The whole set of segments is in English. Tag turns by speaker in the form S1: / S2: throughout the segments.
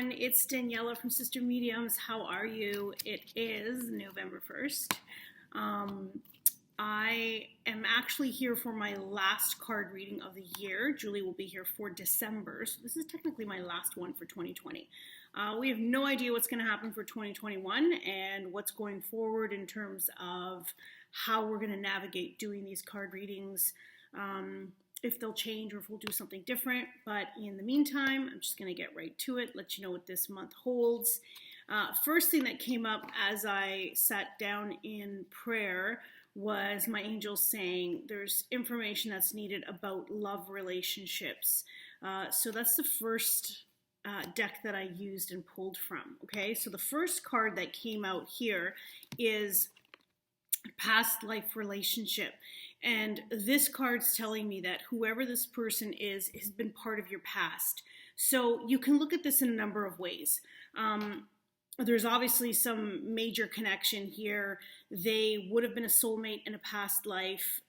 S1: everyone. It's Daniela from Sister Mediums. How are you? It is November 1st. I am actually here for my last card reading of the year. Julie will be here for December, so this is technically my last one for 2020. We have no idea what's going to happen for 2021 and what's going forward in terms of how we're going to navigate doing these card readings. If they'll change or if we'll do something different. But in the meantime, I'm just going to get right to it, let you know what this month holds. First thing that came up as I sat down in prayer was my angels saying there's information that's needed about love relationships. So that's the first deck that I used and pulled from. Okay, so the first card that came out here is past life relationship. And this card's telling me that whoever this person is has been part of your past. So you can look at this in a number of ways. There's obviously some major connection here. They would have been a soulmate in a past life.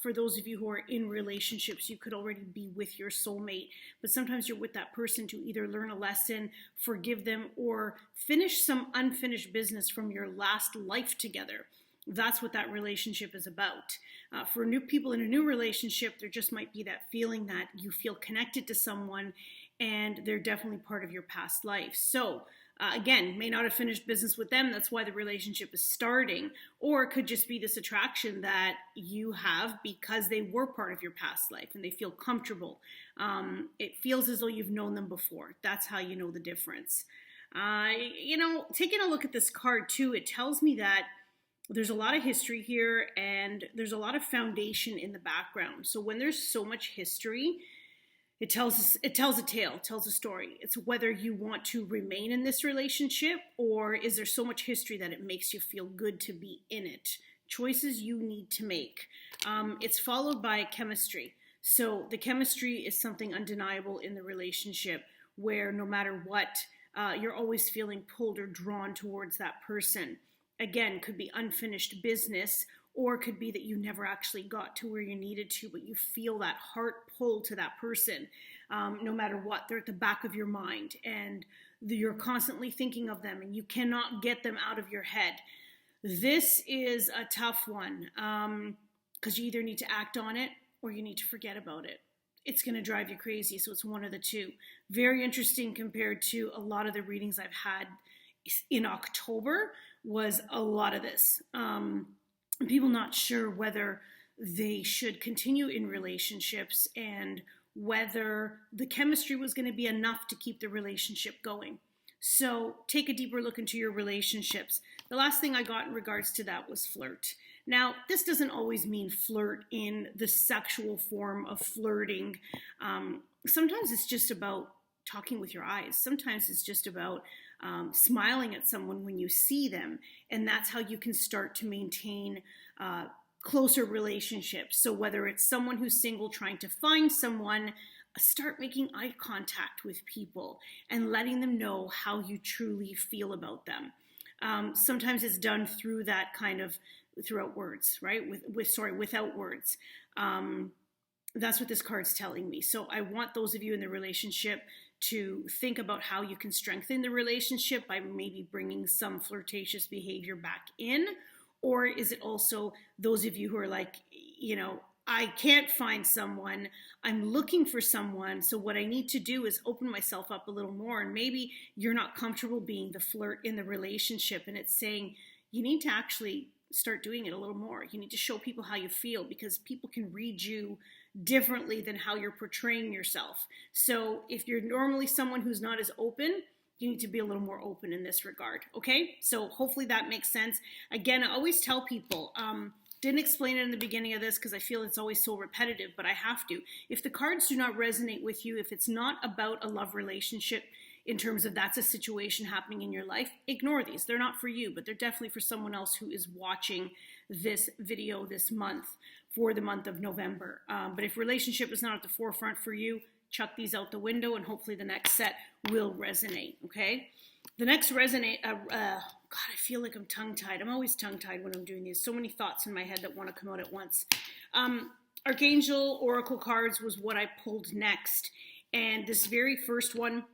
S1: For those of you who are in relationships, you could already be with your soulmate, but sometimes you're with that person to either learn a lesson, forgive them, or finish some unfinished business from your last life together. That's what that relationship is about. For new people in a new relationship, there just might be that feeling that you feel connected to someone and they're definitely part of your past life. So again, may not have finished business with them. That's why the relationship is starting. Or it could just be this attraction that you have because they were part of your past life and they feel comfortable. It feels as though you've known them before. That's how you know the difference. Taking a look at this card too, it tells me that there's a lot of history here and there's a lot of foundation in the background. So when there's so much history, it tells a tale, tells a story. It's whether you want to remain in this relationship or is there so much history that it makes you feel good to be in it. Choices you need to make. It's followed by chemistry. So the chemistry is something undeniable in the relationship where no matter what, you're always feeling pulled or drawn towards that person. Again, could be unfinished business, or could be that you never actually got to where you needed to, but you feel that heart pull to that person. No matter what, they're at the back of your mind, and you're constantly thinking of them, and you cannot get them out of your head. This is a tough one, because you either need to act on it, or you need to forget about it. It's going to drive you crazy, so it's one of the two. Very interesting compared to a lot of the readings I've had in October was a lot of this. People not sure whether they should continue in relationships and whether the chemistry was going to be enough to keep the relationship going. So take a deeper look into your relationships. The last thing I got in regards to that was flirt. Now, this doesn't always mean flirt in the sexual form of flirting. Sometimes it's just about talking with your eyes. Sometimes it's just about smiling at someone when you see them. And that's how you can start to maintain closer relationships. So whether it's someone who's single trying to find someone, start making eye contact with people and letting them know how you truly feel about them. Sometimes it's done through that kind of, throughout words, right? Without words. That's what this card's telling me. So I want those of you in the relationship to think about how you can strengthen the relationship by maybe bringing some flirtatious behavior back in. Or is it also those of you who are like, I can't find someone, I'm looking for someone, so what I need to do is open myself up a little more, and maybe you're not comfortable being the flirt in the relationship, and it's saying you need to actually start doing it a little more. You need to show people how you feel because people can read you differently than how you're portraying yourself. So if you're normally someone who's not as open, you need to be a little more open in this regard, okay? So hopefully that makes sense. Again, I always tell people, didn't explain it in the beginning of this because I feel it's always so repetitive, but I have to. If the cards do not resonate with you, if it's not about a love relationship in terms of that's a situation happening in your life, ignore these. They're not for you, but they're definitely for someone else who is watching this video this month for the month of November. But if relationship is not at the forefront for you, chuck these out the window and hopefully the next set will resonate, okay? The next resonate, God, I feel like I'm tongue-tied. I'm always tongue-tied when I'm doing these. So many thoughts in my head that want to come out at once. Archangel Oracle cards was what I pulled next. And this very first one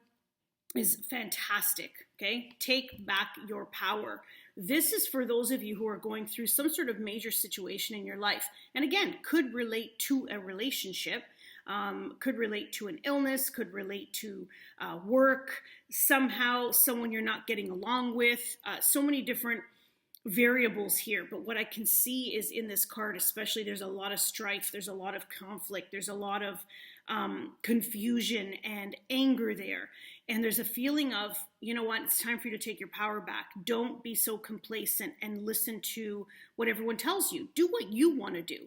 S1: is fantastic, okay? Take back your power. This is for those of you who are going through some sort of major situation in your life. And again, could relate to a relationship, could relate to an illness, could relate to work, somehow someone you're not getting along with, so many different variables here. But what I can see is in this card, especially, there's a lot of strife, there's a lot of conflict, there's a lot of confusion and anger there. And there's a feeling of, you know what, it's time for you to take your power back. Don't be so complacent and listen to what everyone tells you. Do what you want to do.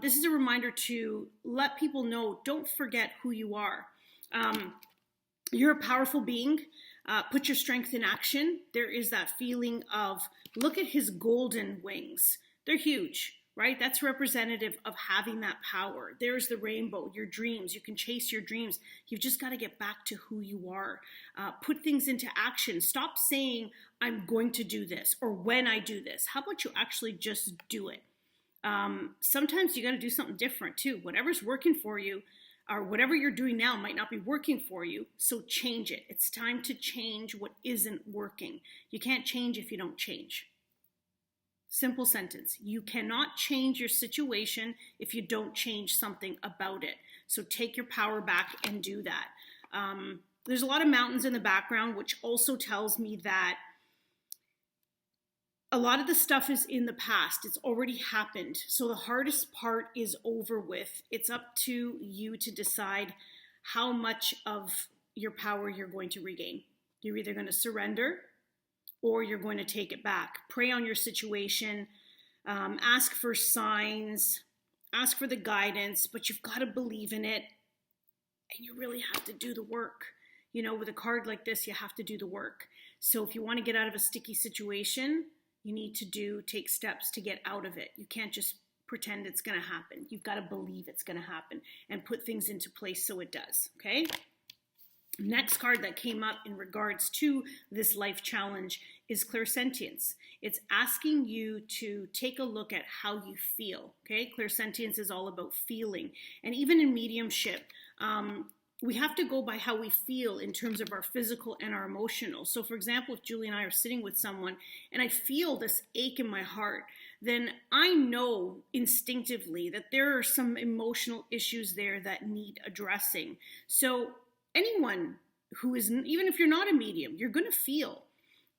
S1: This is a reminder to let people know, don't forget who you are. You're a powerful being. Put your strength in action. There is that feeling of, look at his golden wings. They're huge, right? That's representative of having that power. There's the rainbow, your dreams. You can chase your dreams. You've just got to get back to who you are. Put things into action. Stop saying, I'm going to do this, or when I do this. How about you actually just do it? Sometimes you got to do something different too. Whatever's working for you, or whatever you're doing now might not be working for you, so change it. It's time to change what isn't working. You can't change if you don't change. Simple sentence. You cannot change your situation if you don't change something about it. So take your power back and do that. There's a lot of mountains in the background, which also tells me that a lot of the stuff is in the past. It's already happened. So the hardest part is over with. It's up to you to decide how much of your power you're going to regain. You're either going to surrender or you're going to take it back. Pray on your situation. Ask for signs. Ask for the guidance, but you've got to believe in it. And you really have to do the work. You know, with a card like this, you have to do the work. So if you want to get out of a sticky situation, you need to take steps to get out of it. You can't just pretend it's going to happen. You've got to believe it's going to happen and put things into place so it does, okay? Next card that came up in regards to this life challenge is clairsentience. It's asking you to take a look at how you feel, okay? Clairsentience is all about feeling. And even in mediumship, we have to go by how we feel in terms of our physical and our emotional. So for example, if Julie and I are sitting with someone and I feel this ache in my heart, then I know instinctively that there are some emotional issues there that need addressing. So anyone who is, even if you're not a medium, you're going to feel.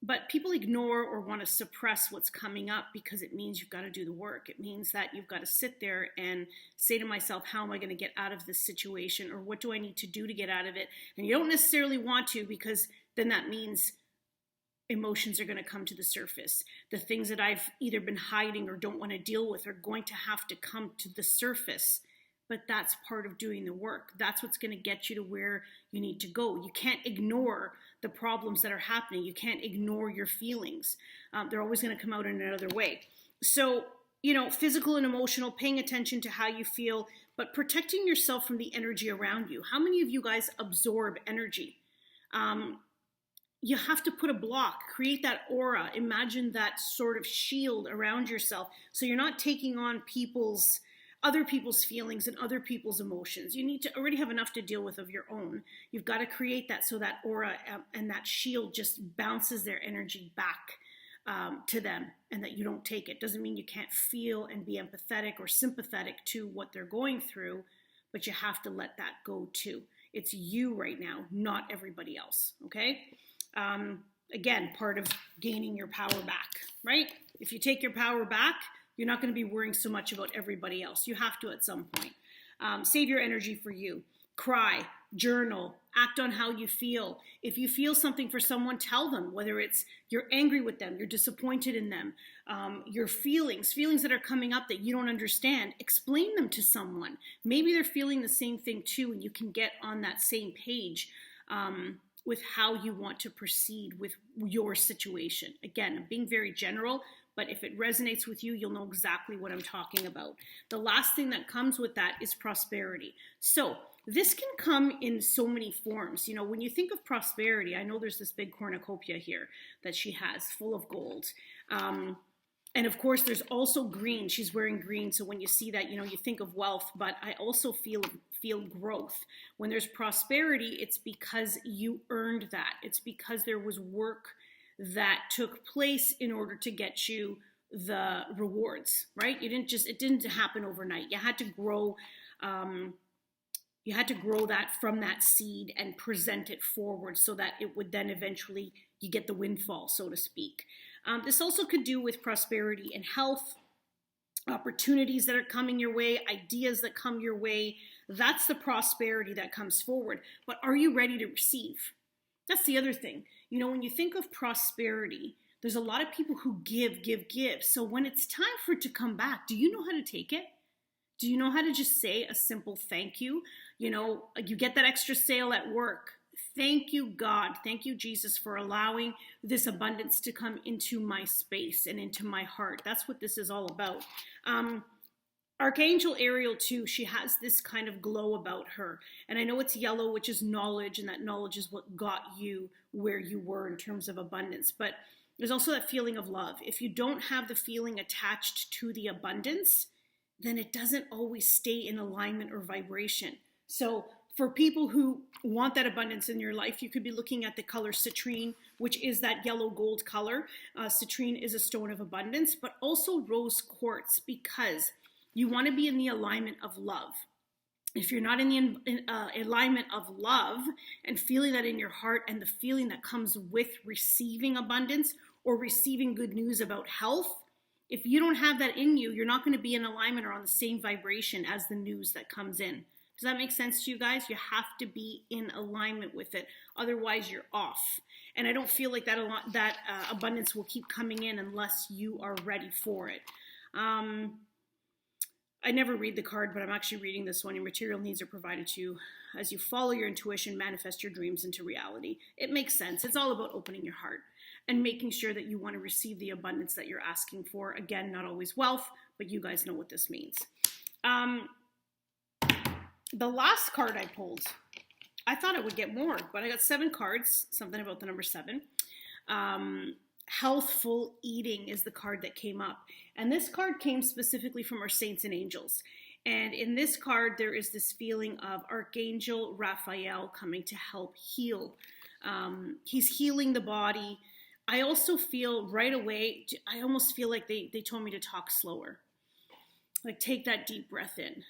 S1: But people ignore or want to suppress what's coming up because it means you've got to do the work. It means that you've got to sit there and say to myself, how am I going to get out of this situation? Or what do I need to do to get out of it? And you don't necessarily want to, because then that means emotions are going to come to the surface. The things that I've either been hiding or don't want to deal with are going to have to come to the surface. But that's part of doing the work. That's what's going to get you to where you need to go. You can't ignore the problems that are happening. You can't ignore your feelings. They're always going to come out in another way. So, you know, physical and emotional, paying attention to how you feel, but protecting yourself from the energy around you. How many of you guys absorb energy? You have to put a block, create that aura, imagine that sort of shield around yourself so you're not taking on other people's feelings and other people's emotions. You need to already have enough to deal with of your own. You've got to create that so that aura and that shield just bounces their energy back to them, and that you don't take it. Doesn't mean you can't feel and be empathetic or sympathetic to what they're going through, but you have to let that go too. It's you right now, not everybody else, okay? Again, part of gaining your power back, right? If you take your power back, you're not going to be worrying so much about everybody else. You have to at some point. Save your energy for you. Cry, journal, act on how you feel. If you feel something for someone, tell them, whether it's you're angry with them, you're disappointed in them, your feelings that are coming up that you don't understand, explain them to someone. Maybe they're feeling the same thing too, and you can get on that same page with how you want to proceed with your situation. Again, I'm being very general, but if it resonates with you, you'll know exactly what I'm talking about. The last thing that comes with that is prosperity. So this can come in so many forms. You know, when you think of prosperity, I know there's this big cornucopia here that she has full of gold. And And of course, there's also green. She's wearing green. So when you see that, you think of wealth, but I also feel growth. When there's prosperity, it's because you earned that. It's because there was work that took place in order to get you the rewards, right? It didn't happen overnight. You had to grow that from that seed and present it forward so that it would then eventually, you get the windfall, so to speak. This also could do with prosperity and health, opportunities that are coming your way, ideas that come your way. That's the prosperity that comes forward. But are you ready to receive? That's the other thing. When you think of prosperity, there's a lot of people who give. So when it's time for it to come back, do you know how to take it? Do you know how to just say a simple thank you? You get that extra sale at work. Thank you, God. Thank you, Jesus, for allowing this abundance to come into my space and into my heart. That's what this is all about. Archangel Ariel, too, she has this kind of glow about her. And I know it's yellow, which is knowledge, and that knowledge is what got you where you were in terms of abundance. But there's also that feeling of love. If you don't have the feeling attached to the abundance, then it doesn't always stay in alignment or vibration. So for people who want that abundance in your life, you could be looking at the color citrine, which is that yellow gold color. Citrine is a stone of abundance, but also rose quartz, because you want to be in the alignment of love. If you're not in the alignment of love and feeling that in your heart, and the feeling that comes with receiving abundance or receiving good news about health, if you don't have that in you, you're not going to be in alignment or on the same vibration as the news that comes in. Does that make sense to you guys? You have to be in alignment with it. Otherwise, you're off. And I don't feel like that abundance will keep coming in unless you are ready for it. I never read the card, but I'm actually reading this one. Your material needs are provided to you as you follow your intuition, manifest your dreams into reality. It makes sense. It's all about opening your heart and making sure that you want to receive the abundance that you're asking for. Again, not always wealth, but you guys know what this means. The last card I pulled, I thought I would get more, but I got 7 cards, something about the number 7. Healthful eating is the card that came up. And this card came specifically from our saints and angels. And in this card, there is this feeling of Archangel Raphael coming to help heal. He's healing the body. I also feel right away, I almost feel like they told me to talk slower. Like, take that deep breath in.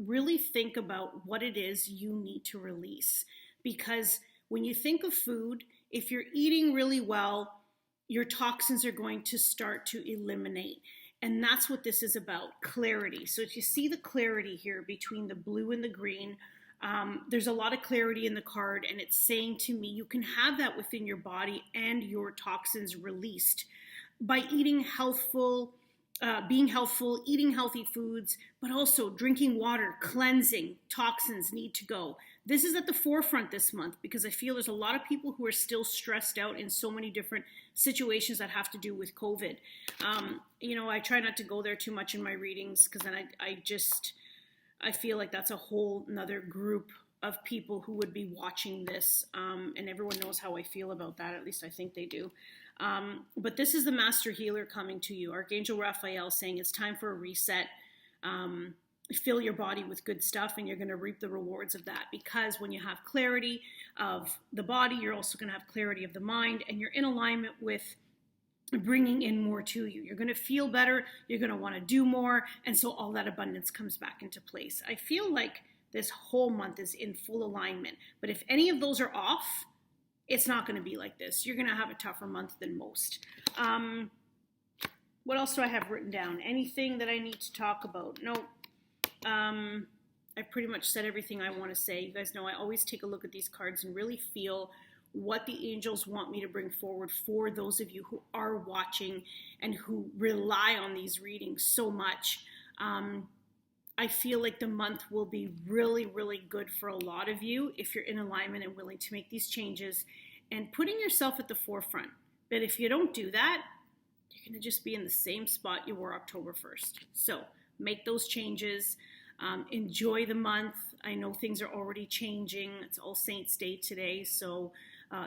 S1: Really think about what it is you need to release. Because when you think of food, if you're eating really well, your toxins are going to start to eliminate. And that's what this is about, clarity. So if you see the clarity here between the blue and the green, there's a lot of clarity in the card, and it's saying to me, you can have that within your body and your toxins released by eating healthful, being healthful, eating healthy foods, but also drinking water, cleansing. Toxins need to go. This is at the forefront this month because I feel there's a lot of people who are still stressed out in so many different situations that have to do with COVID. I try not to go there too much in my readings because then I feel like that's a whole nother group of people who would be watching this, and everyone knows how I feel about that. At least I think they do. But this is the master healer coming to you, Archangel Raphael, saying it's time for a reset. Fill your body with good stuff, and you're going to reap the rewards of that, because when you have clarity of the body, you're also going to have clarity of the mind, and you're in alignment with bringing in more to you. You're going to feel better. You're going to want to do more. And so all that abundance comes back into place. I feel like this whole month is in full alignment. But if any of those are off, it's not going to be like this. You're going to have a tougher month than most. What else do I have written down? Anything that I need to talk about? No. I've pretty much said everything I want to say. You guys know I always take a look at these cards and really feel what the angels want me to bring forward for those of you who are watching and who rely on these readings so much. I feel like the month will be really, really good for a lot of you if you're in alignment and willing to make these changes and putting yourself at the forefront. But if you don't do that, you're going to just be in the same spot you were October 1st. So make those changes. Enjoy the month. I know things are already changing. It's All Saints Day today, so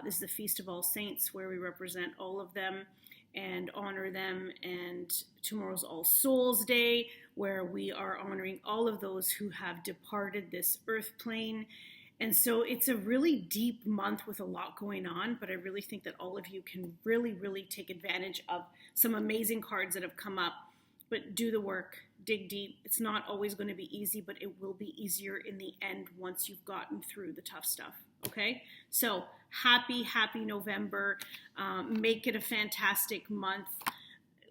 S1: this is the Feast of All Saints where we represent all of them. and honor them. And tomorrow's All Souls Day, where we are honoring all of those who have departed this earth plane. And so it's a really deep month with a lot going on, but I really think that all of you can really, really take advantage of some amazing cards that have come up. But do the work, dig deep. It's not always going to be easy, but it will be easier in the end once you've gotten through the tough stuff, okay? So happy November. Make it a fantastic month.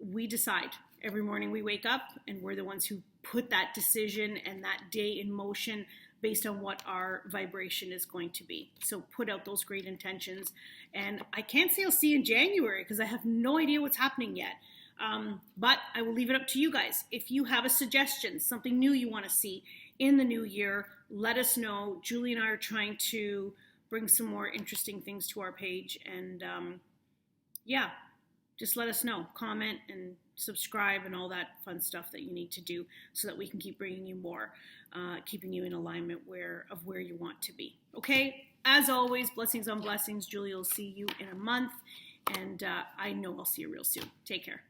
S1: We decide. Every morning we wake up, and we're the ones who put that decision and that day in motion based on what our vibration is going to be. So put out those great intentions. And I can't say I'll see you in January because I have no idea what's happening yet. But I will leave it up to you guys. If you have a suggestion, something new you want to see in the new year, let us know. Julie and I are trying to bring some more interesting things to our page. And yeah, just let us know. Comment and subscribe and all that fun stuff that you need to do so that we can keep bringing you more, keeping you in alignment of where you want to be. Okay? As always, blessings on blessings. Julie will see you in a month. And I know I'll see you real soon. Take care.